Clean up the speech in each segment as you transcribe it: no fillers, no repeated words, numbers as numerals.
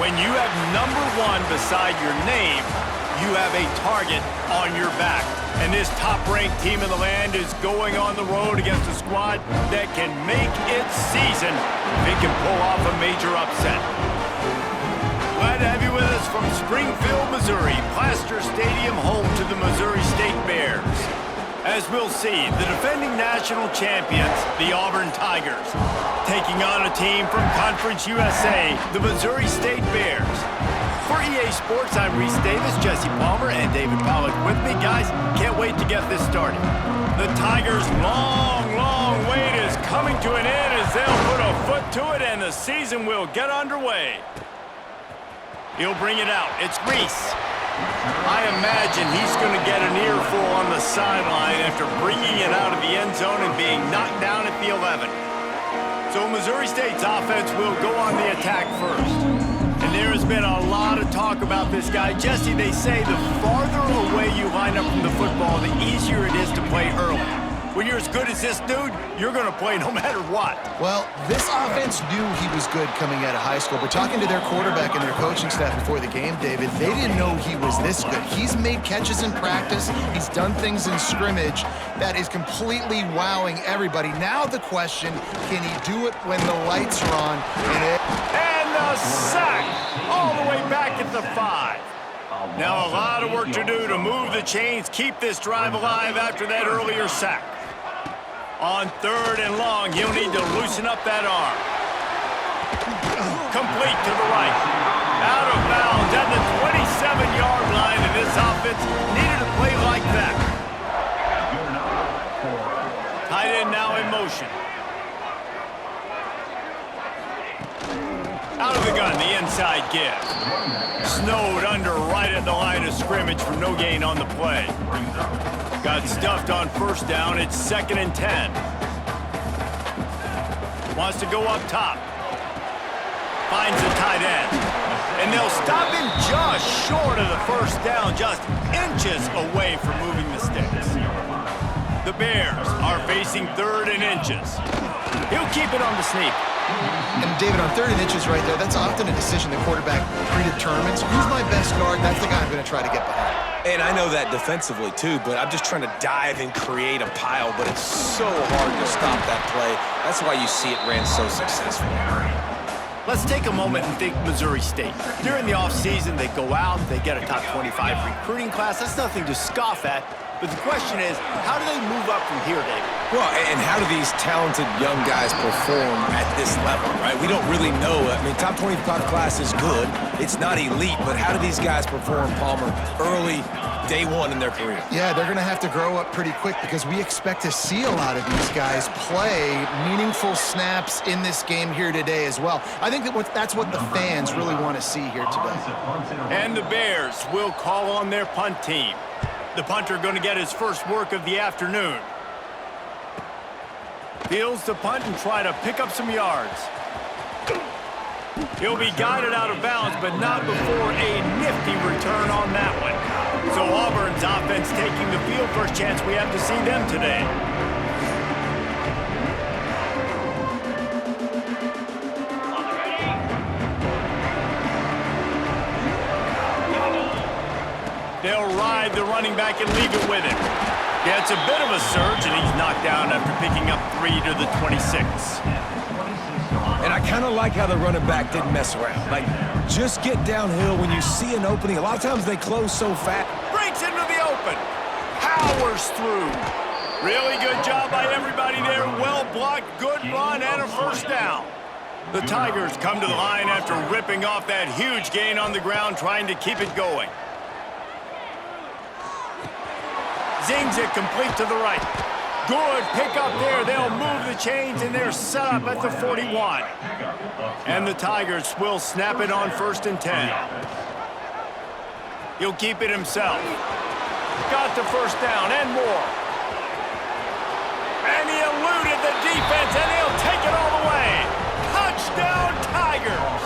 When you have #1 beside your name, you have a target on your back. And this top-ranked team in the land is going on the road against a squad that can make its season if it can pull off a major upset. Glad to have you with us from Springfield, Missouri, Plaster Stadium, home to the Missouri State Bears. As we'll see, the defending national champions, the Auburn Tigers, taking on a team from Conference USA, the Missouri State Bears. For EA Sports, I'm Reese Davis, Jesse Palmer, and David Pollack with me. Guys, can't wait to get this started. The Tigers' long wait is coming to an end as they'll put a foot to it, and the season will get underway. He'll bring it out. It's Reese. I imagine he's going to get an earful on the sideline after bringing it out of the end zone and being knocked down at the 11. So Missouri State's offense will go on the attack first. And there has been a lot of talk about this guy. Jesse, they say the farther away you line up from the football, the easier it is to play early. When you're as good as this dude, you're going to play no matter what. Well, this offense knew he was good coming out of high school, but talking to their quarterback and their coaching staff before the game, David, they didn't know he was this good. He's made catches in practice. He's done things in scrimmage that is completely wowing everybody. Now the question, can he do it when the lights are on? And the sack all the way back at the 5. Now a lot of work to do to move the chains, keep this drive alive after that earlier sack. On 3rd and long, he'll need to loosen up that arm. Complete to the right. Out of bounds at the 27-yard line, and this offense needed to play like that. Tight end now in motion. Out of the gun, the inside give. Snowed under right at the line of scrimmage for no gain on the play. Got stuffed on 1st down. It's 2nd and 10. Wants to go up top. Finds the tight end. And they'll stop him just short of the 1st down, just inches away from moving the sticks. The Bears are facing 3rd and inches. He'll keep it on the sneak. And David, on 3rd and inches right there, that's often a decision the quarterback predetermines. Who's my best guard? That's the guy I'm going to try to get behind. And I know that defensively, too, but I'm just trying to dive and create a pile, but it's so hard to stop that play. That's why you see it ran so successfully. Let's take a moment and think Missouri State. During the offseason, they go out, they get a top 25 recruiting class. That's nothing to scoff at. But the question is, how do they move up from here, David? Well, and how do these talented young guys perform at this level, right? We don't really know. I mean, top 25 class is good. It's not elite, but how do these guys perform, Palmer, early, day one in their career? Yeah, they're going to have to grow up pretty quick because we expect to see a lot of these guys play meaningful snaps in this game here today as well. I think that's what the fans really want to see here today. And the Bears will call on their punt team. The punter going to get his first work of the afternoon. Fields the punt and try to pick up some yards. He'll be guided out of bounds, but not before a nifty return on that one. So Auburn's offense taking the field. First chance we have to see them today. They'll ride the running back and leave it with him. Gets a bit of a surge, and he's knocked down after picking up 3 to the 26. And I kind of like how the running back didn't mess around. Like, just get downhill when you see an opening. A lot of times they close so fast. Breaks into the open. Powers through. Really good job by everybody there. Well blocked, good run, and a 1st down. The Tigers come to the line after ripping off that huge gain on the ground, trying to keep it going. Zings it complete to the right. Good pick up there. They'll move the chains, and they're set up at the 41. And the Tigers will snap it on 1st and 10. He'll keep it himself. Got the 1st down and more. And he eluded the defense, and he'll take it all the way. Touchdown, Tigers!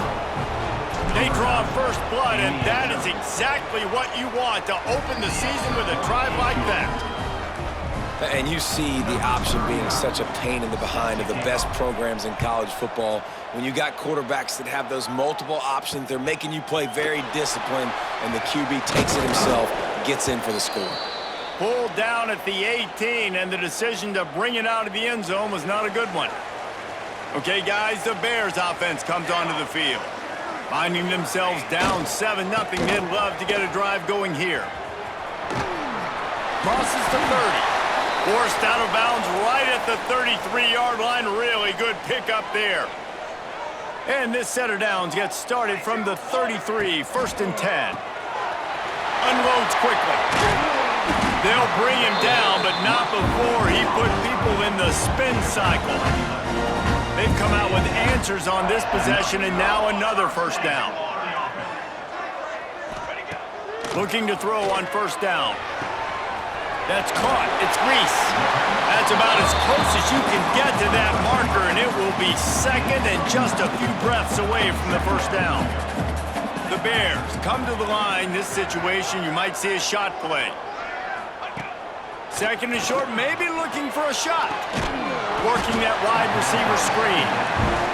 They draw first blood, and that is exactly what you want to open the season with a drive like that. And you see the option being such a pain in the behind of the best programs in college football. When you got quarterbacks that have those multiple options, they're making you play very disciplined, and the QB takes it himself, gets in for the score. Pulled down at the 18, and the decision to bring it out of the end zone was not a good one. Okay, guys, the Bears offense comes onto the field. Finding themselves down 7-0, they'd love to get a drive going here. Crosses to 30. Forced out of bounds right at the 33-yard line. Really good pickup there. And this set of downs gets started from the 33, 1st and 10. Unloads quickly. They'll bring him down, but not before he put people in the spin cycle. They've come out with answers on this possession, and now another first down. Looking to throw on first down. That's caught. It's Reese. That's about as close as you can get to that marker, and it will be second and just a few breaths away from the first down. The Bears come to the line. This situation, you might see a shot play. Second and short, maybe looking for a shot. Working that wide receiver screen.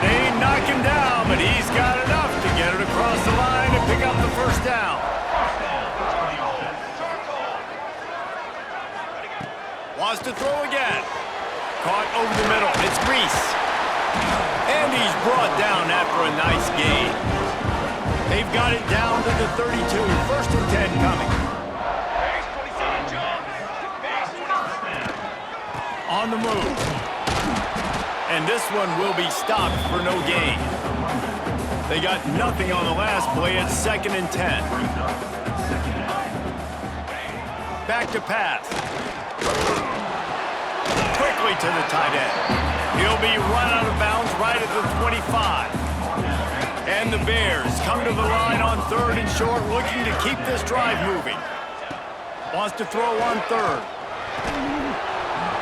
They knock him down, but he's got enough to get it across the line and pick up the first down. Wants to throw again. Caught over the middle. It's Reese. And he's brought down after a nice gain. They've got it down to the 32. 1st and 10 coming. On the move. And this one will be stopped for no gain. They got nothing on the last play. It's 2nd and 10. Back to pass. Quickly to the tight end. He'll be run out of bounds right at the 25. And the Bears come to the line on 3rd and short, looking to keep this drive moving. Wants to throw on 3rd.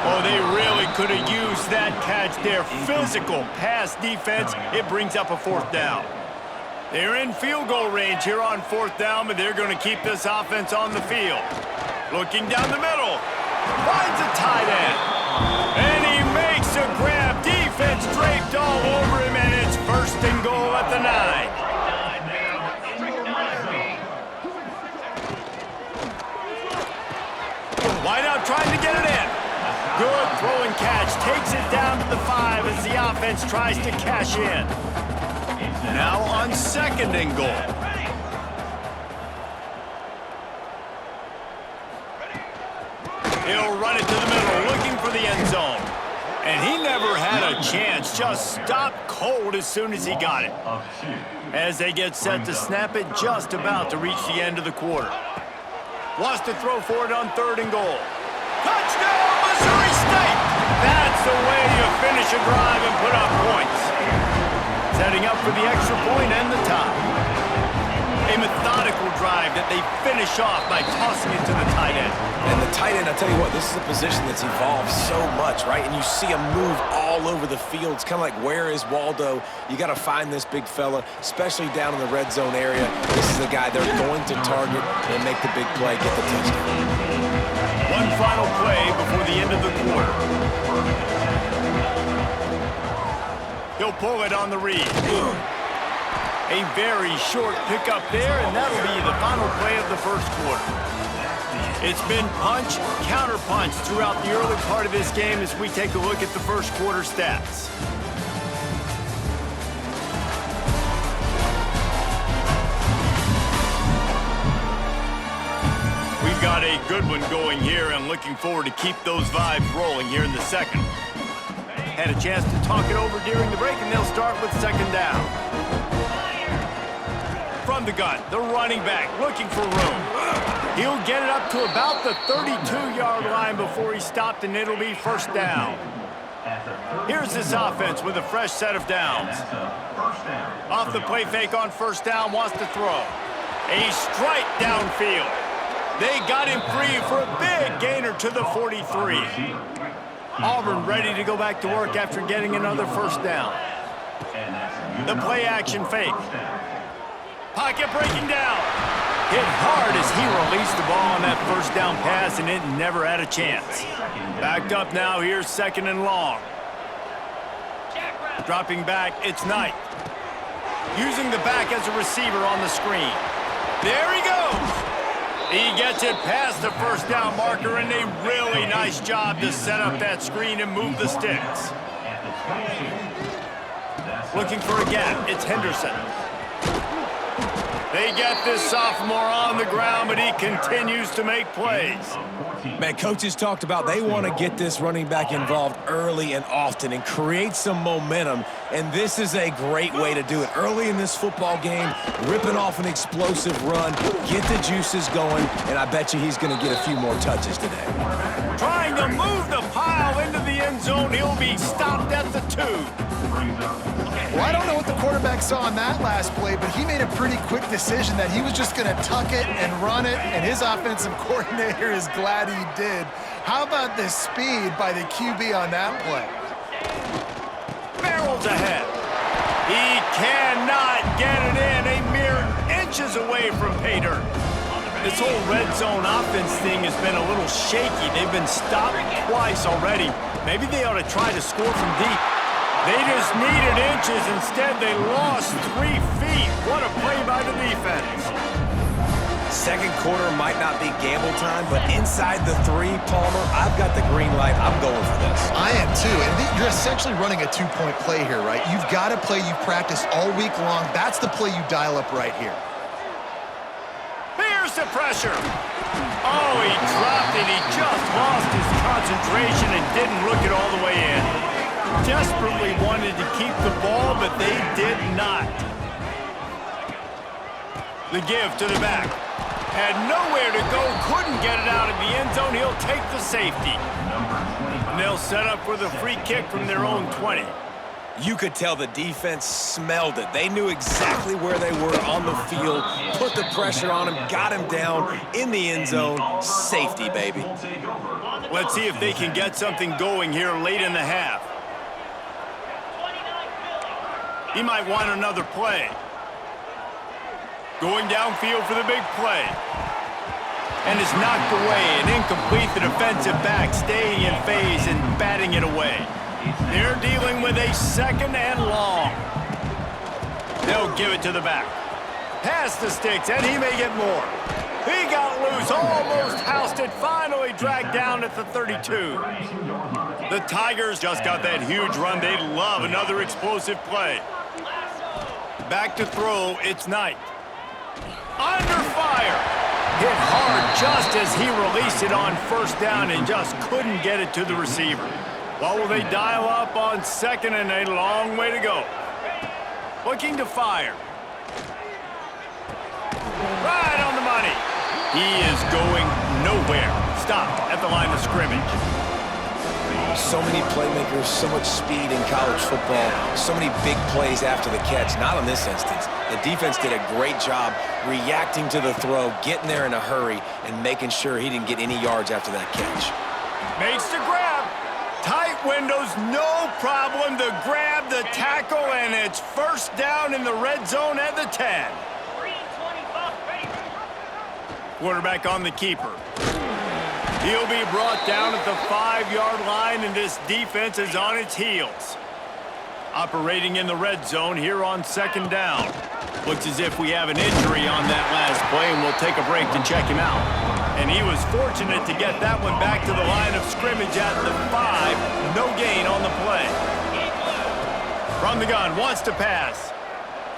Oh, they really could have used that catch there. Physical pass defense. It brings up a 4th down. They're in field goal range here on 4th down, but they're going to keep this offense on the field. Looking down the middle. Finds a tight end. And he makes a grab. Defense draped all over him, and it's 1st and goal at the 9. Wide out trying to get it in. Good throw and catch. Takes it down to the 5 as the offense tries to cash in. Now on 2nd and goal. He'll run it to the middle, looking for the end zone. And he never had a chance, just stopped cold as soon as he got it. As they get set to snap it, just about to reach the end of the quarter. Wants to throw for it on 3rd and goal. Touchdown, Missouri State! That's the way you finish a drive and put up points. Setting up for the extra point and the tie. A methodical drive that they finish off by tossing it to the tight end. And the tight end, I'll tell you what, this is a position that's evolved so much, right? And you see him move all over the field. It's kind of like, where is Waldo? You got to find this big fella, especially down in the red zone area. This is the guy they're going to target and make the big play, get the touchdown. One final play before the end of the quarter. He'll pull it on the read. A very short pickup there, and that'll be the final play of the first quarter. It's been punch, counter-punch throughout the early part of this game as we take a look at the first quarter stats. We've got a good one going here, and looking forward to keep those vibes rolling here in the second. Had a chance to talk it over during the break, and they'll start with 2nd down. From the gun, the running back looking for room. He'll get it up to about the 32-yard line before he's stopped, and it'll be 1st down. Here's this offense with a fresh set of downs. Off the play fake on 1st down, wants to throw. A strike downfield. They got him free for a big gainer to the 43. Auburn ready to go back to work after getting another 1st down. The play action fake. Pocket breaking down. Hit hard as he released the ball on that first down pass, and it never had a chance. Backed up now, here's 2nd and long. Dropping back, it's Knight. Using the back as a receiver on the screen. There he goes. He gets it past the first down marker, and a really nice job to set up that screen and move the sticks. Looking for a gap, it's Henderson. They get this sophomore on the ground, but he continues to make plays. Man, coaches talked about they want to get this running back involved early and often and create some momentum, and this is a great way to do it. Early in this football game, ripping off an explosive run, get the juices going, and I bet you he's going to get a few more touches today. Trying to move the pile into the end zone. He'll be stopped at the 2. Well, I don't know what the quarterback saw on that last play, but he made a pretty quick decision that he was just going to tuck it and run it, and his offensive coordinator is glad he did. How about the speed by the QB on that play? Barrels ahead. He cannot get it in. A mere inches away from pay dirt. This whole red zone offense thing has been a little shaky. They've been stopped twice already. Maybe they ought to try to score from deep. They just needed inches. Instead, they lost 3 feet. What a play by the defense. Second quarter might not be gamble time, but inside the 3, Palmer, I've got the green light. I'm going for this. I am too, and you're essentially running a 2-point play here, right? You've got a play you've practiced all week long. That's the play you dial up right here. Here's the pressure. Oh, he dropped it. He just lost his concentration and didn't look it all the way in. Desperately wanted to keep the ball, but they did not. The give to the back. Had nowhere to go, couldn't get it out of the end zone. He'll take the safety. And they'll set up for the free kick from their own 20. You could tell the defense smelled it. They knew exactly where they were on the field, put the pressure on him, got him down in the end zone. Safety, baby. Let's see if they can get something going here late in the half. He might want another play. Going downfield for the big play. And is knocked away and incomplete. The defensive back staying in phase and batting it away. They're dealing with a 2nd and long. They'll give it to the back. Past the sticks, and he may get more. He got loose, almost housed it, finally dragged down at the 32. The Tigers just got that huge run. They love another explosive play. Back to throw, it's Knight. Under fire. Hit hard just as he released it on first down and just couldn't get it to the receiver. What will they dial up on 2nd and a long way to go? Looking to fire. Right on the money. He is going nowhere. Stopped at the line of scrimmage. So many playmakers, so much speed in college football, so many big plays after the catch. Not in this instance. The defense did a great job reacting to the throw, getting there in a hurry, and making sure he didn't get any yards after that catch. Makes the grab. Tight windows, no problem to grab the tackle, and it's first down in the red zone at the 10. Quarterback on the keeper. He'll be brought down at the 5-yard line, and this defense is on its heels. Operating in the red zone here on 2nd down. Looks as if we have an injury on that last play, and we'll take a break to check him out. And he was fortunate to get that one back to the line of scrimmage at the 5. No gain on the play. From the gun, wants to pass.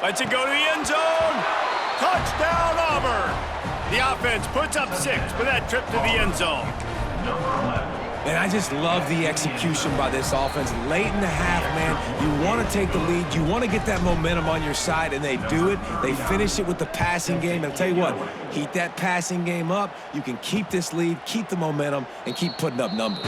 Lets it go to the end zone. Touchdown, Auburn. The offense puts up 6 for that trip to the end zone. And I just love the execution by this offense. Late in the half, man, you want to take the lead. You want to get that momentum on your side, and they do it. They finish it with the passing game. And I'll tell you what, heat that passing game up. You can keep this lead, keep the momentum, and keep putting up numbers.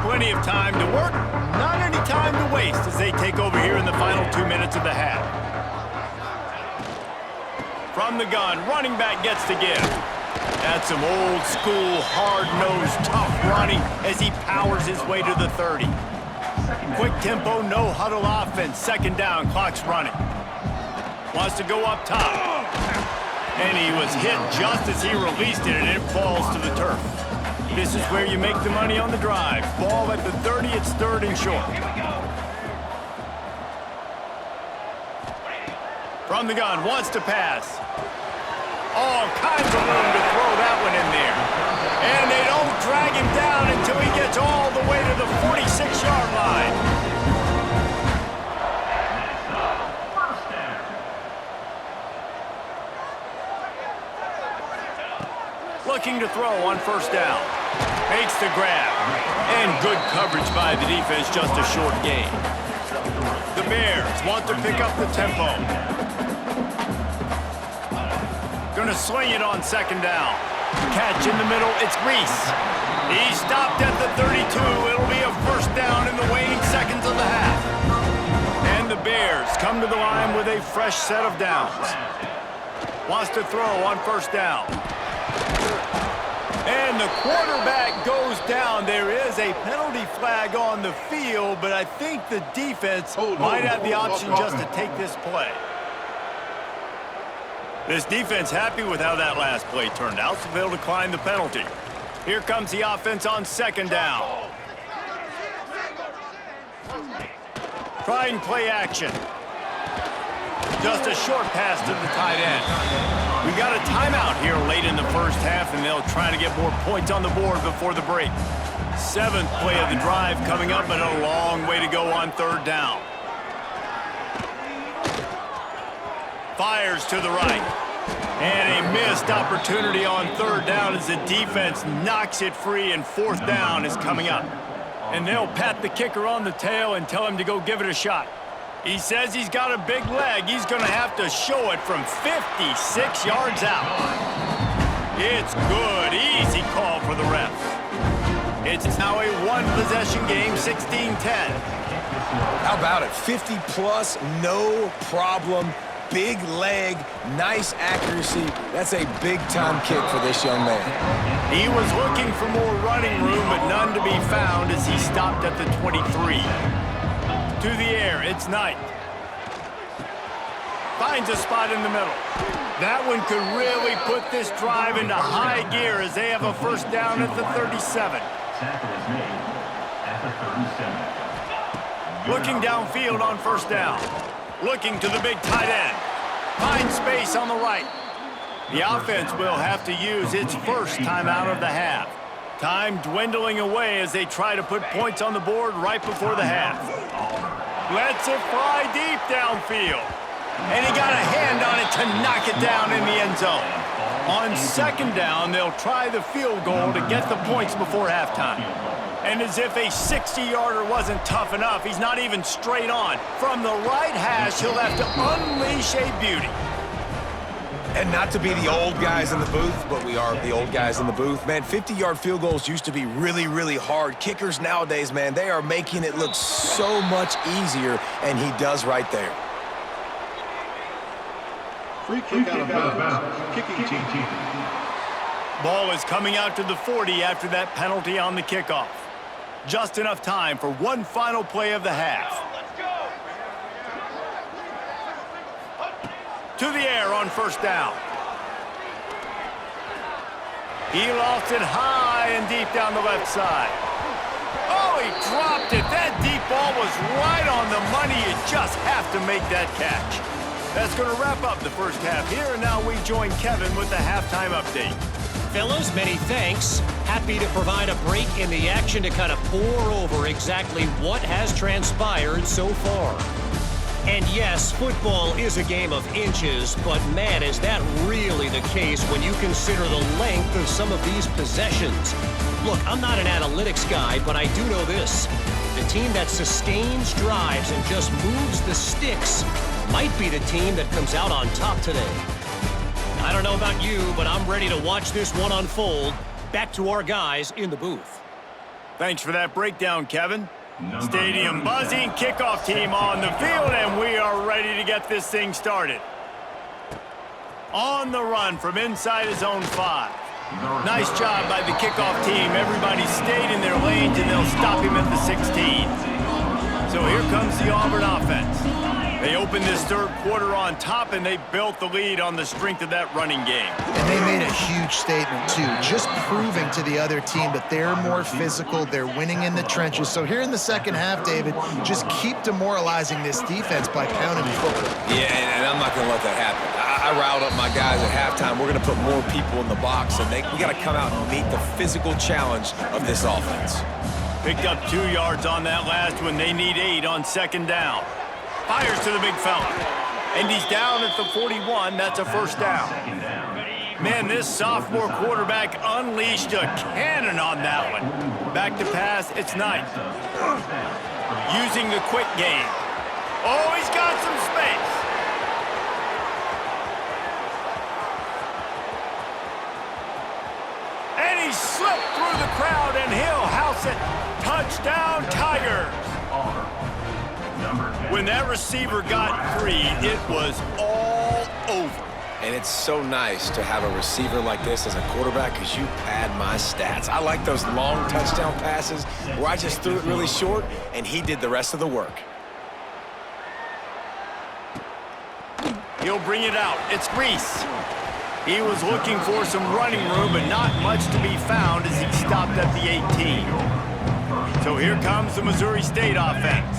Plenty of time to work, not any time to waste as they take over here in the final 2 minutes of the half. From the gun, running back gets the give. That's some old school, hard-nosed, tough running as he powers his way to the 30. Quick tempo, no huddle offense. 2nd down, clock's running. Wants to go up top. And he was hit just as he released it, and it falls to the turf. This is where you make the money on the drive. Ball at the 30, it's 3rd and short. From the gun, wants to pass. All kinds of room to throw that one in there. And they don't drag him down until he gets all the way to the 46-yard line. Looking to throw on 1st down. Makes the grab. And good coverage by the defense, just a short gain. The Bears want to pick up the tempo. Gonna swing it on 2nd down. Catch in the middle, it's Reese. He stopped at the 32. It'll be a 1st down in the waning seconds of the half. And the Bears come to the line with a fresh set of downs. Wants to throw on 1st down. And the quarterback goes down. There is a penalty flag on the field, but I think the defense might have the option just to take this play. This defense happy with how that last play turned out, so they'll decline the penalty. Here comes the offense on 2nd down. Trying play action. Just a short pass to the tight end. We got a timeout here late in the 1st half, and they'll try to get more points on the board before the break. 7th play of the drive coming up, and a long way to go on 3rd down. Fires to the right. And a missed opportunity on 3rd down as the defense knocks it free, and 4th down is coming up. And they'll pat the kicker on the tail and tell him to go give it a shot. He says he's got a big leg. He's going to have to show it from 56 yards out. It's good. Easy call for the refs. It's now a 1-possession game, 16-10. How about it? 50-plus, no problem. Big leg, nice accuracy. That's a big-time kick for this young man. He was looking for more running room, but none to be found as he stopped at the 23. To the air, it's Knight. Finds a spot in the middle. That one could really put this drive into high gear as they have a 1st down at the 37. Looking downfield on 1st down. Looking to the big tight end. Finds space on the right. The offense will have to use its 1st timeout of the half. Time dwindling away as they try to put points on the board right before the half. Lets it fly deep downfield. And he got a hand on it to knock it down in the end zone. On 2nd down, they'll try the field goal to get the points before halftime. And as if a 60-yarder wasn't tough enough, he's not even straight on. From the right hash, he'll have to unleash a beauty. And not to be the old guys in the booth, but we are the old guys in the booth. Man, 50-yard field goals used to be really, really hard. Kickers nowadays, man, they are making it look so much easier, and he does right there. Free kick out of bounds. Kicking team. Ball is coming out to the 40 after that penalty on the kickoff. Just enough time for one final play of the half. To the air on 1st down. He lost it high and deep down the left side. Oh, he dropped it. That deep ball was right on the money. You just have to make that catch. That's going to wrap up the 1st half here, and now we join Kevin with the halftime update. Fellas, many thanks. Happy to provide a break in the action to kind of pour over exactly what has transpired so far. And yes, football is a game of inches, but man, is that really the case when you consider the length of some of these possessions. Look, I'm not an analytics guy, but I do know this. The team that sustains drives and just moves the sticks might be the team that comes out on top today. I don't know about you, but I'm ready to watch this one unfold. Back to our guys in the booth. Thanks for that breakdown, Kevin. Stadium buzzing, kickoff team on the field, and we are ready to get this thing started. On the run from inside his own 5. Nice job by the kickoff team. Everybody stayed in their lanes, and they'll stop him at the 16. So here comes the Auburn offense. They opened this third quarter on top, and they built the lead on the strength of that running game. And they made a huge statement, too, just proving to the other team that they're more physical, they're winning in the trenches. So here in the second half, David, just keep demoralizing this defense by pounding the football. Yeah, and I'm not going to let that happen. I riled up my guys at halftime. We're going to put more people in the box, and we got to come out and meet the physical challenge of this offense. Picked up 2 yards on that last one. They need 8 on second down. Fires to the big fella. And he's down at the 41. That's a first down. Man, this sophomore quarterback unleashed a cannon on that one. Back to pass, it's Knight. Using the quick game. Oh, he's got some space. And he slipped through the crowd, and he'll house it. Touchdown, Tigers. When that receiver got free, it was all over. And it's so nice to have a receiver like this as a quarterback because you pad my stats. I like those long touchdown passes where I just threw it really short and he did the rest of the work. He'll bring it out. It's Reese. He was looking for some running room, but not much to be found as he stopped at the 18. So here comes the Missouri State offense.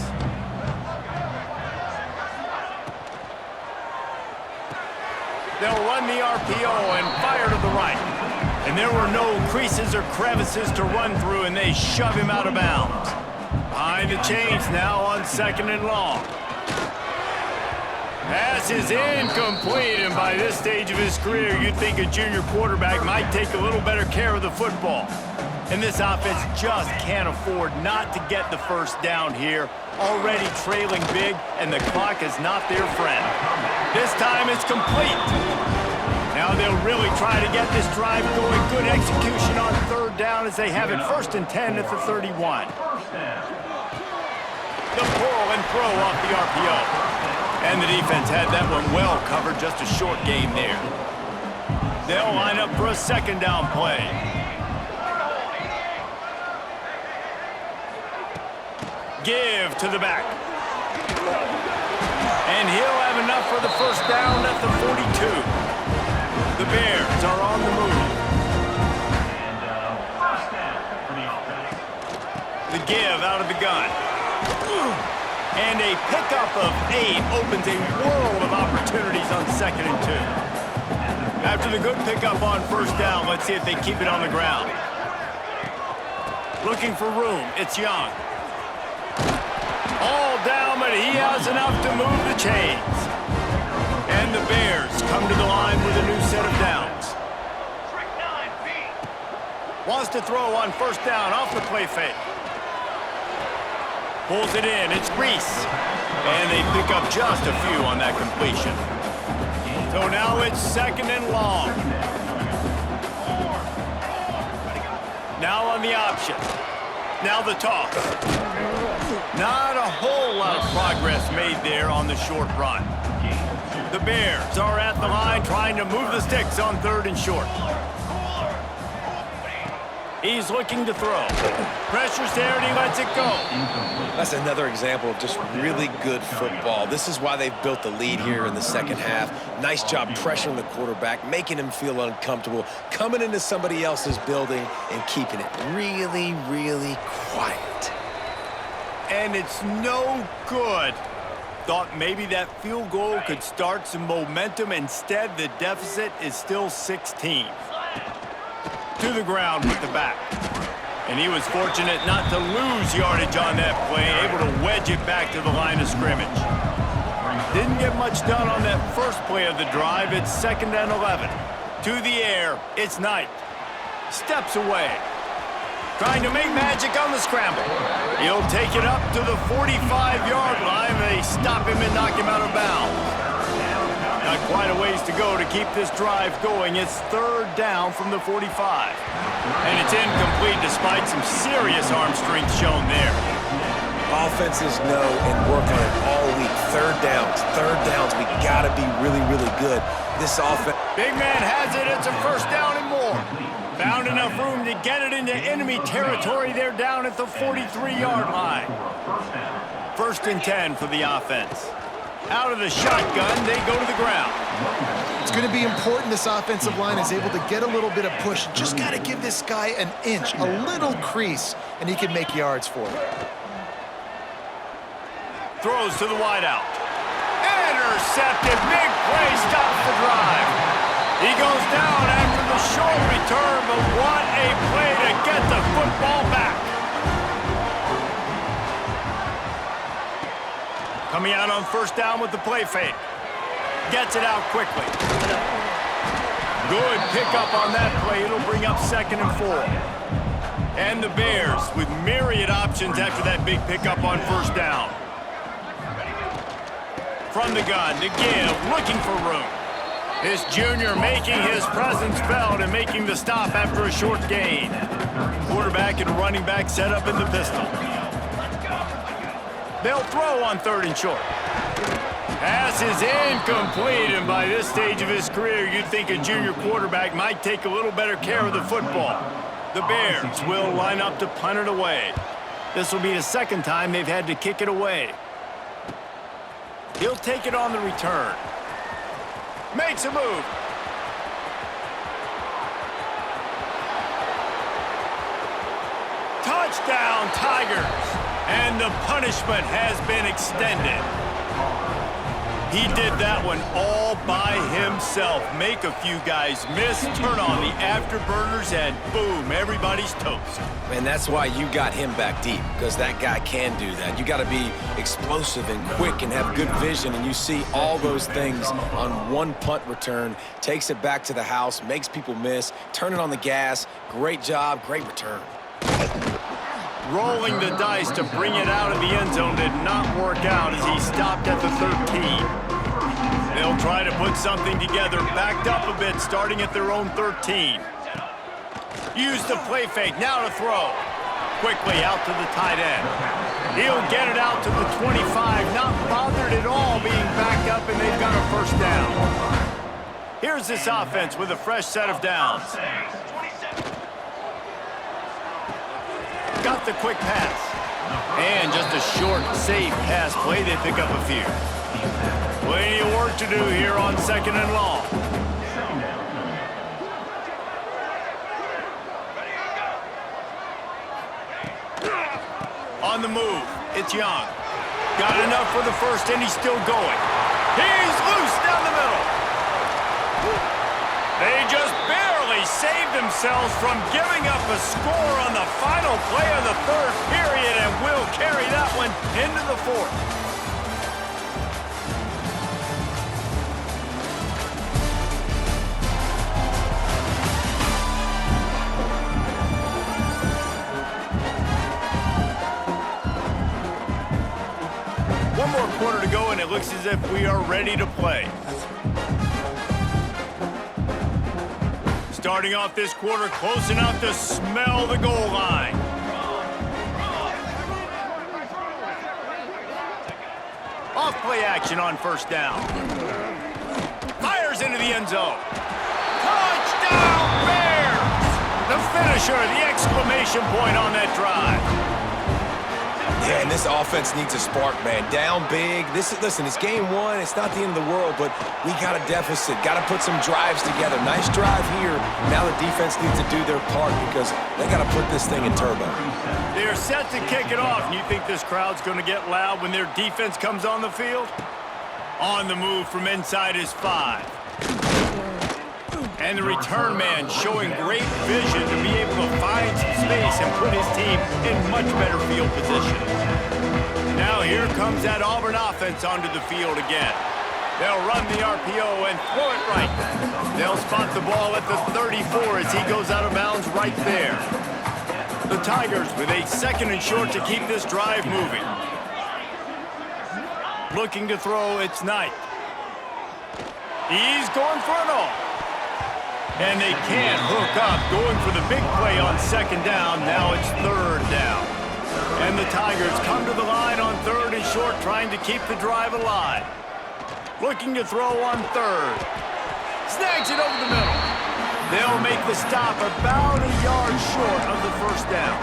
They'll run the RPO and fire to the right. And there were no creases or crevices to run through, and they shove him out of bounds. Behind the chains now on second and long. Pass is incomplete, and by this stage of his career, you'd think a junior quarterback might take a little better care of the football. And this offense just can't afford not to get the first down here. Already trailing big, and the clock is not their friend. This time it's complete. Now they'll really try to get this drive going. Good execution on third down as they have it 1st and 10 at the 31. The pull and throw off the RPO. And the defense had that one well covered, just a short gain there. They'll line up for a second down play. Give to the back. And he'll have enough for the first down at the 42. The Bears are on the move. The give out of the gun. And a pickup of 8 opens a world of opportunities on 2nd and 2. After the good pickup on first down, let's see if they keep it on the ground. Looking for room, it's Young. All down, but he has enough to move the chains. And the Bears come to the line with a new set of downs. Wants to throw on first down off the play fake. Pulls it in, it's Reese. And they pick up just a few on that completion. So now it's 2nd and long. Now on the option. Now the toss. Not a whole lot of progress made there on the short run. The Bears are at the line trying to move the sticks on 3rd and short. He's looking to throw. Pressure's there and he lets it go. That's another example of just really good football. This is why they've built the lead here in the second half. Nice job pressuring the quarterback, making him feel uncomfortable, coming into somebody else's building and keeping it really, really quiet. And it's no good. Thought maybe that field goal could start some momentum. Instead, the deficit is still 16. To the ground with the back. And he was fortunate not to lose yardage on that play, able to wedge it back to the line of scrimmage. Didn't get much done on that first play of the drive. It's 2nd and 11. To the air, it's Knight. Steps away. Trying to make magic on the scramble. He'll take it up to the 45-yard line. They stop him and knock him out of bounds. Not quite a ways to go to keep this drive going. It's 3rd down from the 45. And it's incomplete despite some serious arm strength shown there. Offenses know and work on it all week. Third downs, we gotta be really, really good. This offense. Big man has it, it's a first down and more. Found enough room to get it into enemy territory. They're down at the 43-yard line. 1st and 10 for the offense. Out of the shotgun, they go to the ground. It's going to be important this offensive line is able to get a little bit of push. Just got to give this guy an inch, a little crease, and he can make yards for it. Throws to the wideout. Intercepted. Big play. Stops the drive. He goes down after the short return, but what a play to get the football back. Coming out on 1st down with the play fake. Gets it out quickly. Good pickup on that play. It'll bring up 2nd and 4. And the Bears with myriad options after that big pickup on 1st down. From the gun to give, looking for room. This junior making his presence felt and making the stop after a short gain. Quarterback and running back set up in the pistol. They'll throw on 3rd and short. Pass is incomplete, and by this stage of his career, you'd think a junior quarterback might take a little better care of the football. The Bears will line up to punt it away. This will be the 2nd time they've had to kick it away. He'll take it on the return. Makes a move. Touchdown, Tigers. And the punishment has been extended. He did that one all by himself. Make a few guys miss, turn on the afterburners, and boom, everybody's toast. And that's why you got him back deep, because that guy can do that. You got to be explosive and quick and have good vision, and you see all those things on one punt return. Takes it back to the house, makes people miss, turning on the gas. Great job, great return. Rolling the dice to bring it out of the end zone did not work out as he stopped at the 13. They'll try to put something together, backed up a bit, starting at their own 13. Use the play fake, now to throw. Quickly out to the tight end. He'll get it out to the 25, not bothered at all being backed up, and they've got a 1st down. Here's this offense with a fresh set of downs. Got the quick pass. And just a short, safe pass play. They pick up a few. Plenty of work to do here on 2nd and long. On the move, it's Young. Got enough for the 1st, and he's still going. He's loose down the middle. They just barely saved themselves from giving up a score on the final play of the 3rd period, and will carry that one into the 4th. One more quarter to go, and it looks as if we are ready to play. Starting off this quarter close enough to smell the goal line. Off play action on 1st down. Fires into the end zone. Touchdown, Bears! The finisher, the exclamation point on that drive. Yeah, and this offense needs a spark, man. Down big. Listen, it's game 1. It's not the end of the world, but we got a deficit. Got to put some drives together. Nice drive here. Now the defense needs to do their part because they got to put this thing in turbo. They're set to kick it off, and you think this crowd's going to get loud when their defense comes on the field? On the move from inside is 5. And the return man showing great vision to be able to find some space and put his team in much better field position. Now here comes that Auburn offense onto the field again. They'll run the RPO and throw it right. They'll spot the ball at the 34 as he goes out of bounds right there. The Tigers with a 2nd and short to keep this drive moving. Looking to throw, it's Knight. He's going for it all. And they can't hook up, going for the big play on 2nd down. Now it's 3rd down. And the Tigers come to the line on 3rd and short, trying to keep the drive alive. Looking to throw on 3rd. Snags it over the middle. They'll make the stop about a yard short of the first down.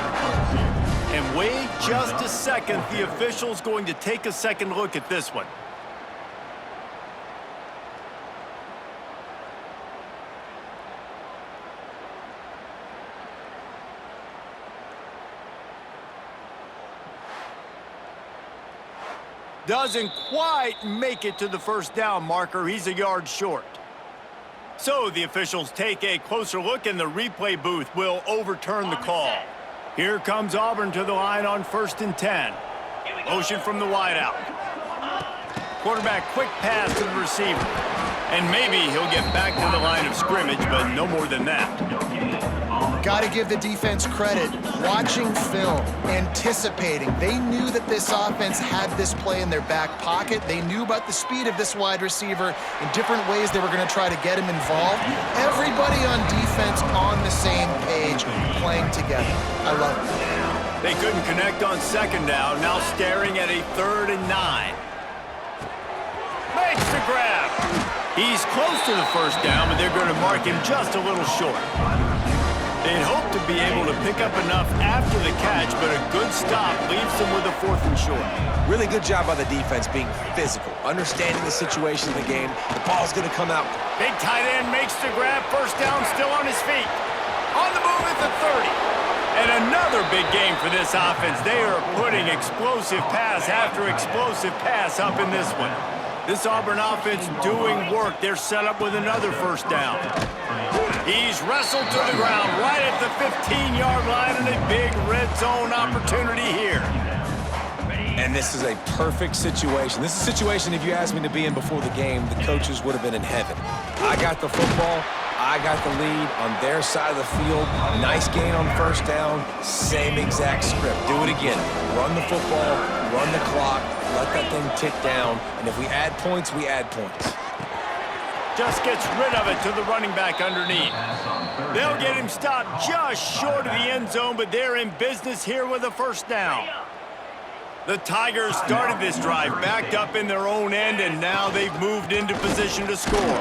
And wait just a second. The official's going to take a second look at this one. Doesn't quite make it to the first down marker. He's a yard short. So the officials take a closer look, and the replay booth will overturn the call. Here comes Auburn to the line on 1st and 10. Motion from the wideout. Quarterback quick pass to the receiver. And maybe he'll get back to the line of scrimmage, but no more than that. Got to give the defense credit. Watching film, anticipating. They knew that this offense had this play in their back pocket. They knew about the speed of this wide receiver in different ways they were going to try to get him involved. Everybody on defense on the same page, playing together. I love it. They couldn't connect on 2nd down. Now staring at a 3rd and 9. Makes the grab. He's close to the first down, but they're going to mark him just a little short. They'd hope to be able to pick up enough after the catch, but a good stop leaves them with a 4th and short. Really good job by the defense being physical, understanding the situation of the game. The ball's going to come out. Big tight end makes the grab. First down, still on his feet. On the move at the 30. And another big game for this offense. They are putting explosive pass after explosive pass up in this one. This Auburn offense doing work. They're set up with another first down. He's wrestled to the ground right at the 15-yard line, and a big red zone opportunity here. And this is a perfect situation. This is a situation, if you asked me to be in before the game, the coaches would have been in heaven. I got the football. I got the lead on their side of the field. Nice gain on first down. Same exact script. Do it again. Run the football, run the clock, let that thing tick down. And if we add points, we add points. Just gets rid of it to the running back underneath. They'll get him stopped just short of the end zone, but they're in business here with a first down. The Tigers started this drive backed up in their own end, and now they've moved into position to score.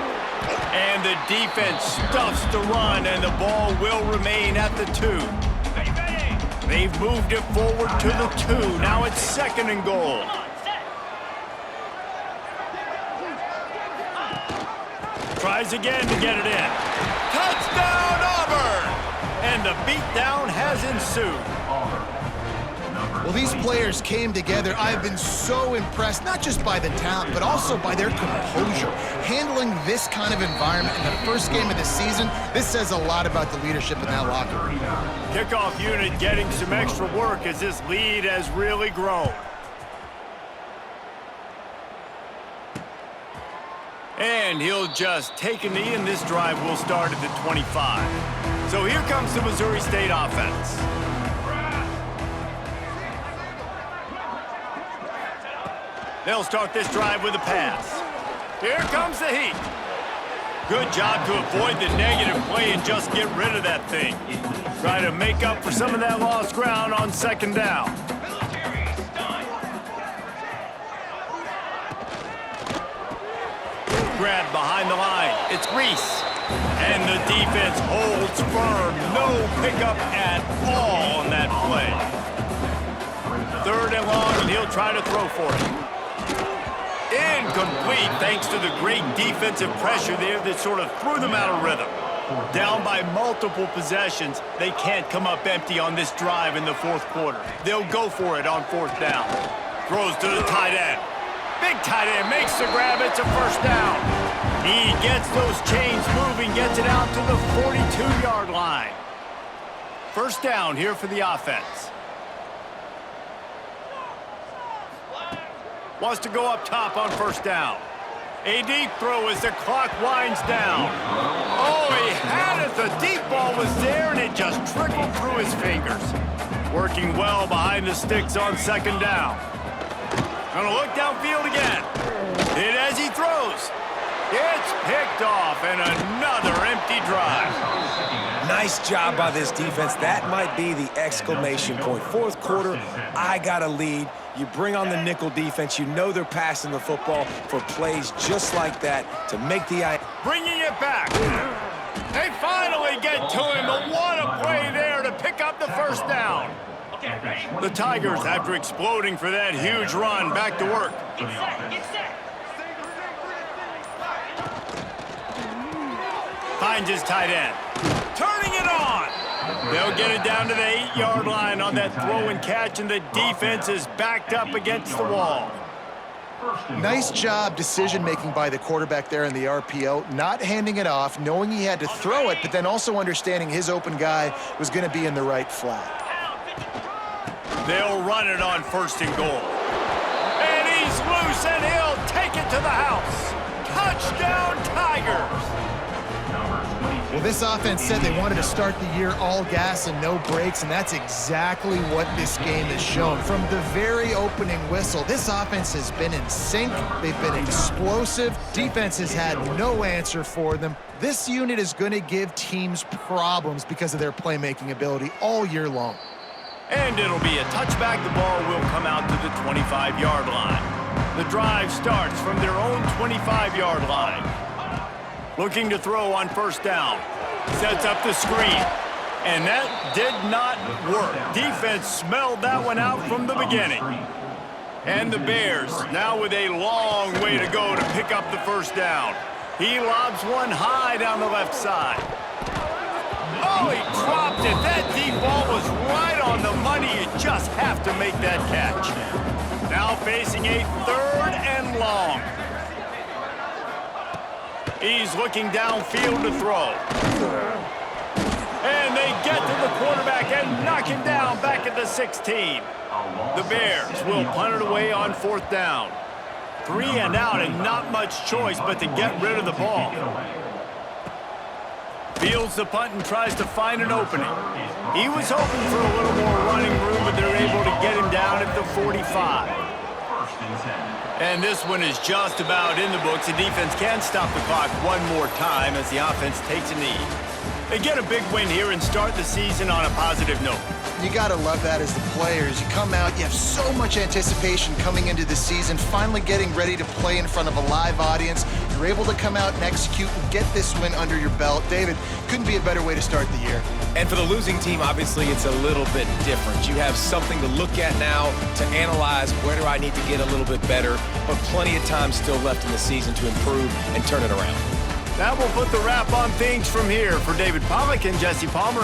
And the defense stuffs the run, and the ball will remain at the 2. They've moved it forward to the 2. Now it's 2nd and goal. Tries again to get it in. Touchdown, Auburn! And the beatdown has ensued. Well, these players came together. I've been so impressed, not just by the talent, but also by their composure. Handling this kind of environment in the first game of the season, this says a lot about the leadership in that locker room. Kickoff unit getting some extra work as this lead has really grown. And he'll just take a knee, and this drive will start at the 25. So here comes the Missouri State offense. They'll start this drive with a pass. Here comes the heat. Good job to avoid the negative play and just get rid of that thing. Try to make up for some of that lost ground on 2nd down. Grab behind the line. It's Reese. And the defense holds firm. No pickup at all on that play. 3rd and long, and he'll try to throw for it. Incomplete thanks to the great defensive pressure there that sort of threw them out of rhythm. Down by multiple possessions, they can't come up empty on this drive in the 4th quarter. They'll go for it on 4th down. Throws to the tight end. Big tight end makes the grab. It's a first down. He gets those chains moving, gets it out to the 42-yard line. First down here for the offense. Wants to go up top on first down. A deep throw as the clock winds down. Oh, he had it. The deep ball was there, and it just trickled through his fingers. Working well behind the sticks on 2nd down. Gonna look downfield again. Hit as he throws. It's picked off, and another empty drive. Nice job by this defense. That might be the exclamation point. 4th quarter, I got a lead. You bring on the nickel defense. You know they're passing the football for plays just like that to make the... Bringing it back. They finally to him. But what a play there to pick up the first down. The Tigers, after exploding for that huge run, back to work. Finds his tight end. Turning it on. They'll get it down to the 8-yard line on that throw and catch, and the defense is backed up against the wall. Nice job decision-making by the quarterback there in the RPO, not handing it off, knowing he had to throw it, but then also understanding his open guy was going to be in the right flat. They'll run it on 1st and goal. And he's loose, and he'll take it to the house. Touchdown, Tigers! Well, this offense said they wanted to start the year all gas and no brakes, and that's exactly what this game has shown. From the very opening whistle, this offense has been in sync. They've been explosive. Defense has had no answer for them. This unit is going to give teams problems because of their playmaking ability all year long. And it'll be a touchback. The ball will come out to the 25-yard line. The drive starts from their own 25-yard line. Looking to throw on 1st down. Sets up the screen. And that did not work. Defense smelled that one out from the beginning. And the Bears now with a long way to go to pick up the 1st down. He lobs one high down the left side. Oh, he dropped it. That deep ball was right on the money. You just have to make that catch. Now facing a 3rd and long. He's looking downfield to throw. And they get to the quarterback and knock him down back at the 16. The Bears will punt it away on 4th down. 3 and out and not much choice but to get rid of the ball. Fields the punt and tries to find an opening. He was hoping for a little more running room, but they're able to get him down at the 45. And this one is just about in the books. The defense can stop the clock one more time as the offense takes a knee. They get a big win here and start the season on a positive note. You got to love that as the players. You come out, you have so much anticipation coming into the season, finally getting ready to play in front of a live audience. You're able to come out and execute and get this win under your belt. David, couldn't be a better way to start the year. And for the losing team, obviously, it's a little bit different. You have something to look at now to analyze where do I need to get a little bit better, but plenty of time still left in the season to improve and turn it around. That will put the wrap on things from here. For David Pollack and Jesse Palmer,